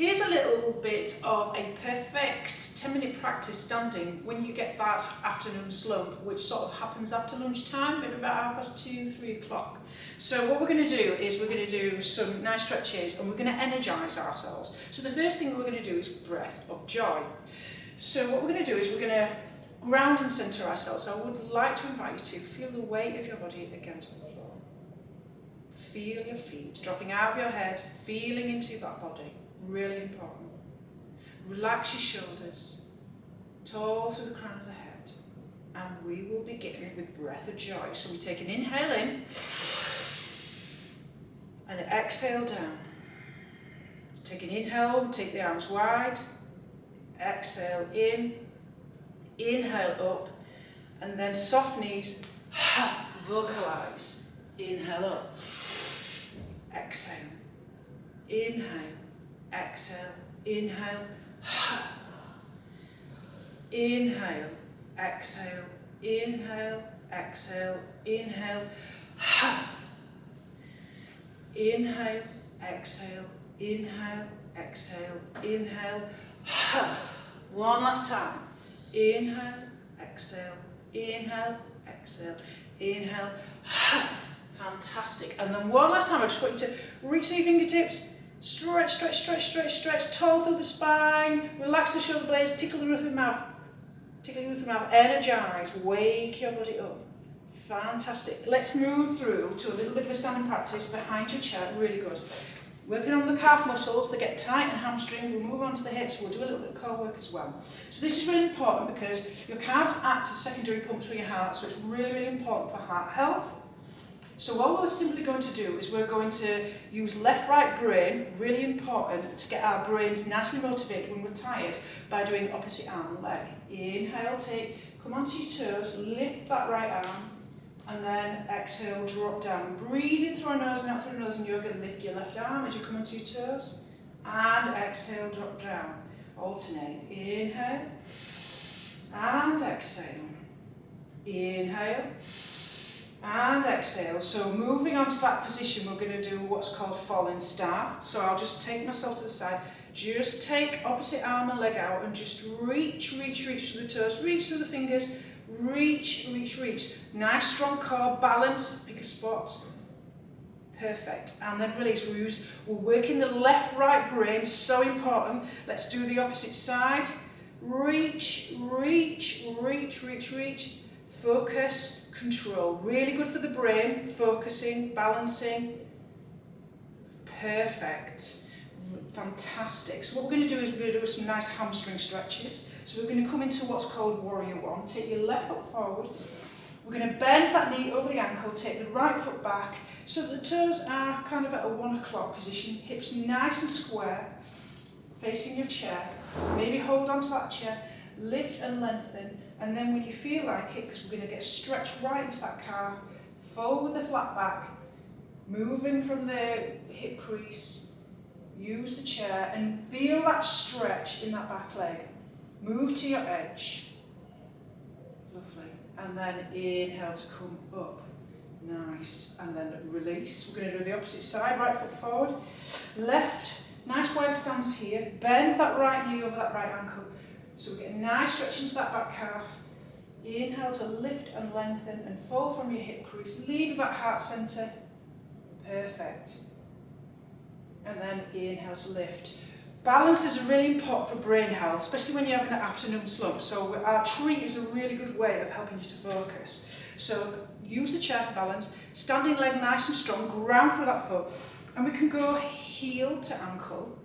Here's a little bit of a perfect 10-minute practice standing when you get that afternoon slump, which sort of happens after lunchtime, maybe about 2:30, 3 o'clock. So what we're going to do is we're going to do some nice stretches and we're going to energise ourselves. So the first thing we're going to do is breath of joy. So what we're going to do is we're going to ground and centre ourselves. So I would like to invite you to feel the weight of your body against the floor. Feel your feet dropping out of your head, feeling into that body. Really important. Relax your shoulders, tall through the crown of the head, and we will begin with breath of joy. So we take an inhale in and an exhale down. Take an inhale, take the arms wide, exhale in, inhale up, and then soft knees, vocalize. Inhale up, exhale, inhale. Exhale, inhale, inhale, exhale, inhale, exhale, inhale, inhale, exhale, inhale, exhale, inhale, one last time, inhale, exhale, inhale, exhale, inhale, fantastic. And then one last time, I just want you to reach your fingertips. Stretch, stretch, stretch, stretch, stretch, tall through the spine, relax the shoulder blades, tickle the roof of the mouth, energise, wake your body up. Fantastic. Let's move through to a little bit of a standing practice behind your chair, really good. Working on the calf muscles, they get tight and hamstrings, we'll move on to the hips, we'll do a little bit of core work as well. So this is really important because your calves act as secondary pumps for your heart, so it's really, really important for heart health. So what we're simply going to do is we're going to use left-right brain, really important to get our brains nicely motivated when we're tired, by doing opposite arm and leg. Inhale, come onto your toes, lift that right arm, and then exhale, drop down. Breathe in through our nose and out through our nose in yoga, lift your left arm as you come onto your toes, and exhale, drop down. Alternate. Inhale, and exhale. Inhale, and exhale. So moving on to that position, we're going to do what's called falling star. So I'll just take myself to the side, just take opposite arm and leg out and just reach, reach, reach through the toes, reach through the fingers, reach, reach, reach. Nice strong core, balance, pick a spot. Perfect. And then release. We're working the left-right brain, so important. Let's do the opposite side. Reach, reach, reach, reach, reach. Focus, control. Really good for the brain. Focusing, balancing. Perfect. Fantastic. So what we're going to do is we're going to do some nice hamstring stretches. So we're going to come into what's called Warrior One. Take your left foot forward. We're going to bend that knee over the ankle, take the right foot back so that the toes are kind of at a 1 o'clock position. Hips nice and square, facing your chair. Maybe hold onto that chair, lift and lengthen. And then when you feel like it, because we're going to get stretched right into that calf, fold with the flat back, moving from the hip crease, use the chair and feel that stretch in that back leg. Move to your edge. Lovely. And then inhale to come up. Nice. And then release. We're going to do the opposite side. Right foot forward. Left. Nice wide stance here. Bend that right knee over that right ankle. So we get a nice stretch into that back calf. Inhale to lift and lengthen and fold from your hip crease. Lead with that heart centre. Perfect. And then inhale to lift. Balance is really important for brain health, especially when you're having an afternoon slump. So our treat is a really good way of helping you to focus. So use the chair for balance, standing leg nice and strong, ground through that foot. And we can go heel to ankle,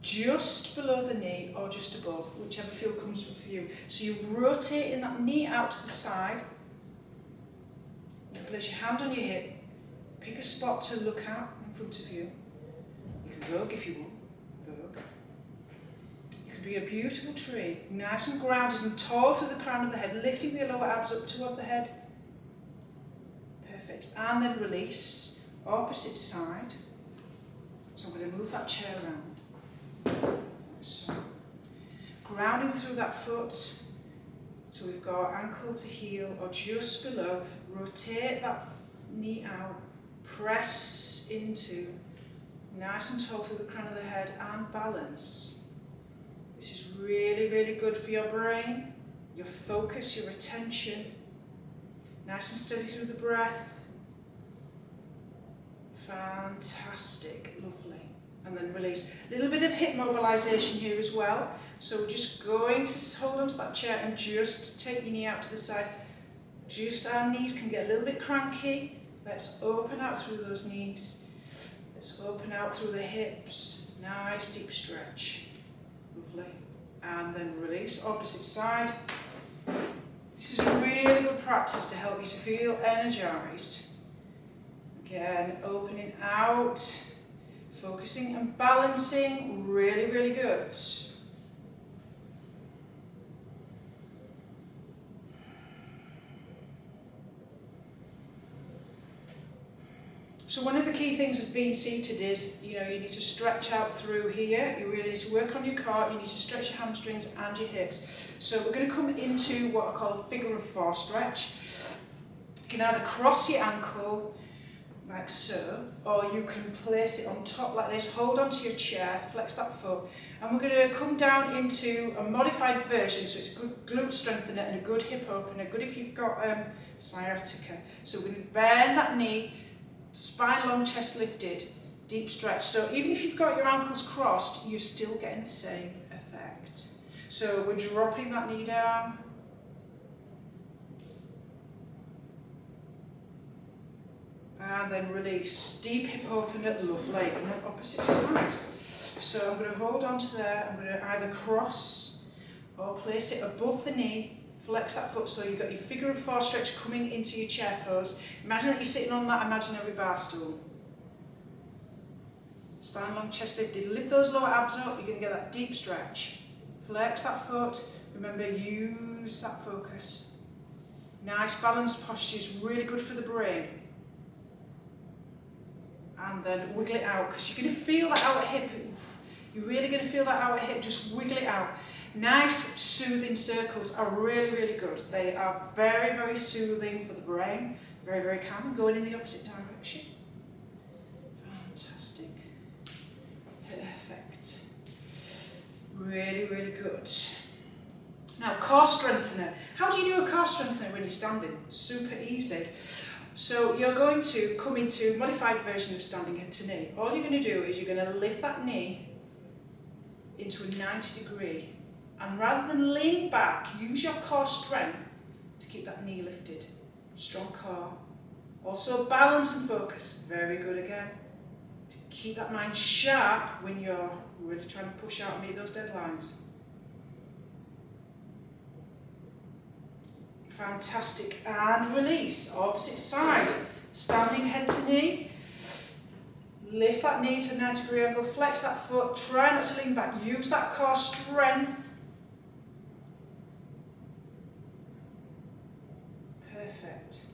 just below the knee or just above, whichever feel comes for you. So you're rotating that knee out to the side. You can place your hand on your hip, pick a spot to look at in front of you. You can vogue if you want. Be a beautiful tree, nice and grounded and tall through the crown of the head, lifting the lower abs up towards the head. Perfect. And then release, opposite side. So I'm going to move that chair around. So, grounding through that foot. So we've got ankle to heel or just below. Rotate that knee out, press into, nice and tall through the crown of the head, and balance. This is really, really good for your brain, your focus, your attention. Nice and steady through the breath. Fantastic, lovely. And then release. A little bit of hip mobilization here as well. So we're just going to hold onto that chair and just take your knee out to the side. Just our knees can get a little bit cranky. Let's open out through those knees. Let's open out through the hips. Nice deep stretch. Lovely. And then release. Opposite side. This is a really good practice to help you to feel energized. Again, opening out, focusing and balancing. Really, really good. So one of the key things of being seated is, you need to stretch out through here. You really need to work on your core. You need to stretch your hamstrings and your hips. So we're going to come into what I call a figure of four stretch. You can either cross your ankle like so, or you can place it on top like this. Hold onto your chair, flex that foot, and we're going to come down into a modified version. So it's a good glute strengthener and a good hip opener. Good if you've got sciatica. So we're going to bend that knee. Spine long, chest lifted, deep stretch. So even if you've got your ankles crossed, you're still getting the same effect. So we're dropping that knee down. And then release. Deep hip opener, lovely. And then opposite side. So I'm going to hold on to there. I'm going to either cross or place it above the knee. Flex that foot so you've got your figure of four stretch coming into your chair pose. Imagine that you're sitting on that imaginary bar stool. Spine long, chest lifted. Lift those lower abs up, you're going to get that deep stretch. Flex that foot. Remember, use that focus. Nice balanced posture is really good for the brain. And then wiggle it out, because you're going to feel that outer hip. You're really going to feel that outer hip, just wiggle it out. Nice soothing circles are really, really good. They are very, very soothing for the brain. Very, very calm. Going in the opposite direction. Fantastic. Perfect. Really, really good. Now, core strengthener. How do you do a core strengthener when you're standing? Super easy. So you're going to come into a modified version of standing head to knee. All you're going to do is you're going to lift that knee into a 90 degree. And rather than leaning back, use your core strength to keep that knee lifted. Strong core. Also balance and focus. Very good again. To keep that mind sharp when you're really trying to push out and meet those deadlines. Fantastic. And release. Opposite side. Standing head to knee. Lift that knee to a 90 degree angle. Flex that foot. Try not to lean back. Use that core strength. Perfect.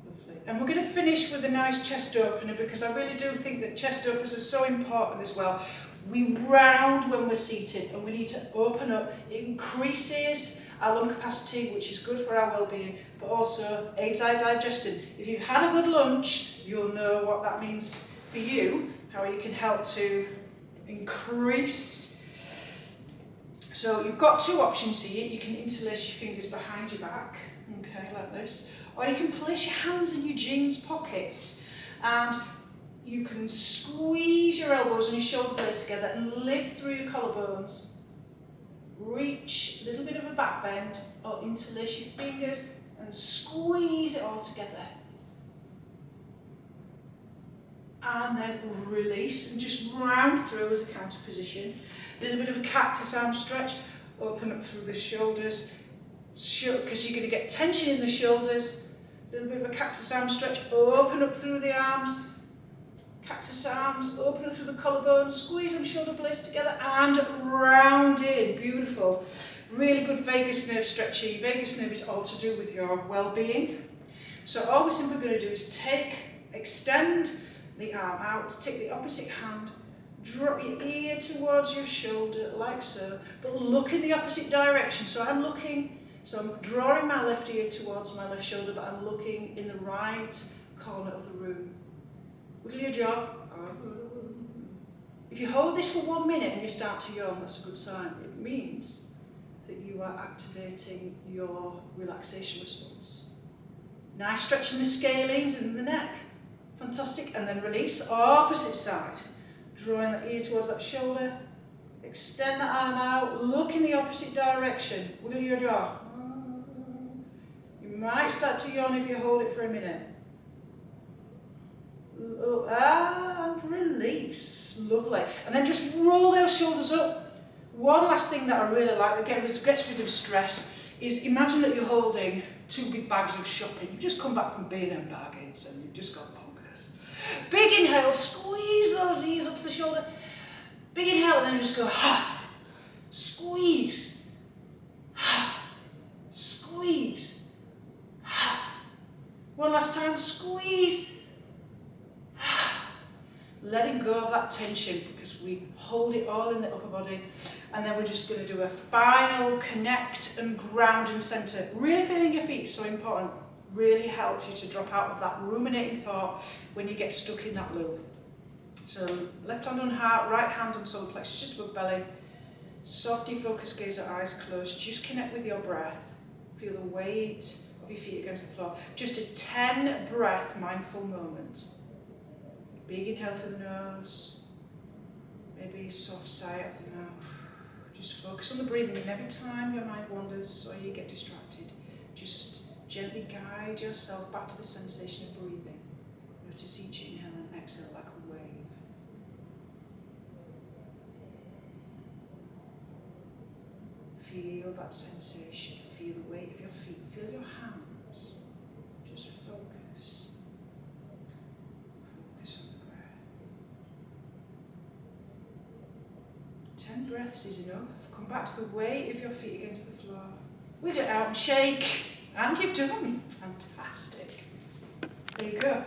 Lovely. And we're going to finish with a nice chest opener, because I really do think that chest openers are so important as well. We round when we're seated and we need to open up. It increases our lung capacity, which is good for our well-being, but also aids our digestion. If you've had a good lunch, you'll know what that means for you, how you can help to increase. So you've got two options here. You can interlace your fingers behind your back. Okay, like this. Or you can place your hands in your jeans pockets and you can squeeze your elbows and your shoulder blades together and lift through your collarbones. Reach a little bit of a back bend or interlace your fingers and squeeze it all together. And then release and just round through as a counter position. A little bit of a cactus arm stretch. Open up through the shoulders. Because you're going to get tension in the shoulders. A little bit of a cactus arm stretch, open up through the arms, cactus arms, open up through the collarbones, squeeze them shoulder blades together and round in, beautiful. Really good vagus nerve stretching. Vagus nerve is all to do with your well-being. So all we're simply going to do is extend the arm out, take the opposite hand, drop your ear towards your shoulder like so, but look in the opposite direction. So I'm drawing my left ear towards my left shoulder, but I'm looking in the right corner of the room. Wiggle your jaw. If you hold this for 1 minute and you start to yawn, that's a good sign. It means that you are activating your relaxation response. Nice stretch in the scalenes and the neck. Fantastic. And then release. Opposite side. Drawing that ear towards that shoulder. Extend that arm out. Look in the opposite direction. Wiggle your jaw. You might start to yawn if you hold it for a minute. And release. Lovely. And then just roll those shoulders up. One last thing that I really like that gets rid of stress is imagine that you're holding 2 big bags of shopping. You've just come back from B&M Bargains and you've just got bonkers. Big inhale, squeeze those knees up to the shoulder. Big inhale and then just go, ha, squeeze, ha, squeeze, ha. One last time, squeeze, ha. Letting go of that tension because we hold it all in the upper body. And then we're just going to do a final connect and ground and centre. Really feeling your feet is so important. Really helps you to drop out of that ruminating thought when you get stuck in that loop. So left hand on heart, right hand on solar plexus, just above belly. Softly focus gaze at eyes closed. Just connect with your breath. Feel the weight of your feet against the floor. Just a 10 breath mindful moment. Big inhale through the nose. Maybe a soft sigh out the mouth. Just focus on the breathing, and every time your mind wanders or you get distracted, just gently guide yourself back to the sensation of breathing. Notice each inhale and exhale like a wave. Feel that sensation, feel the weight of your feet, feel your hands. Just focus. Focus on the breath. 10 breaths is enough. Come back to the weight of your feet against the floor. Wiggle it out and shake. And you're done. Fantastic. There you go.